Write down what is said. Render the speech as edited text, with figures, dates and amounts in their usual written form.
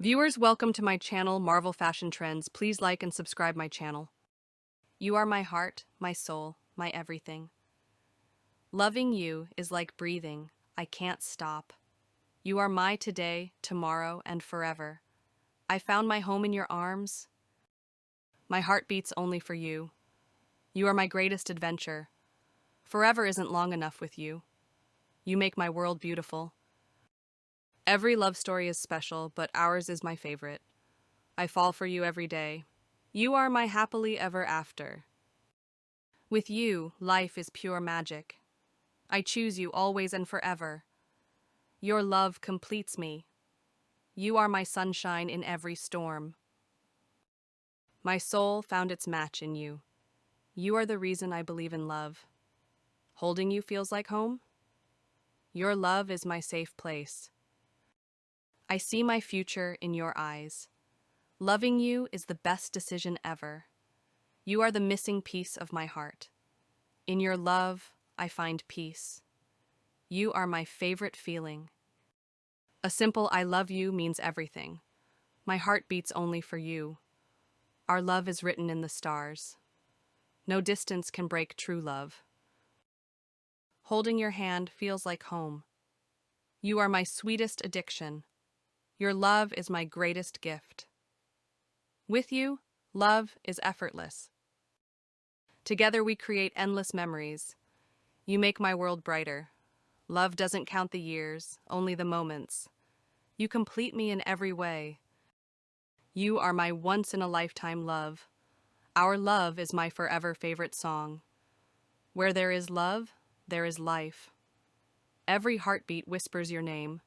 Viewers, welcome to my channel, Marvel Fashion Trends. Please like and subscribe my channel. You are my heart, my soul, my everything. Loving you is like breathing. I can't stop. You are my today, tomorrow, and forever. I found my home in your arms. My heart beats only for you. You are my greatest adventure. Forever isn't long enough with you. You make my world beautiful. Every love story is special, but ours is my favorite. I fall for you every day. You are my happily ever after. With you, life is pure magic. I choose you always and forever. Your love completes me. You are my sunshine in every storm. My soul found its match in you. You are the reason I believe in love. Holding you feels like home? Your love is my safe place. I see my future in your eyes. Loving you is the best decision ever. You are the missing piece of my heart. In your love, I find peace. You are my favorite feeling. A simple I love you means everything. My heart beats only for you. Our love is written in the stars. No distance can break true love. Holding your hand feels like home. You are my sweetest addiction. Your love is my greatest gift. With you, love is effortless. Together we create endless memories. You make my world brighter. Love doesn't count the years, only the moments. You complete me in every way. You are my once-in-a-lifetime love. Our love is my forever favorite song. Where there is love, there is life. Every heartbeat whispers your name.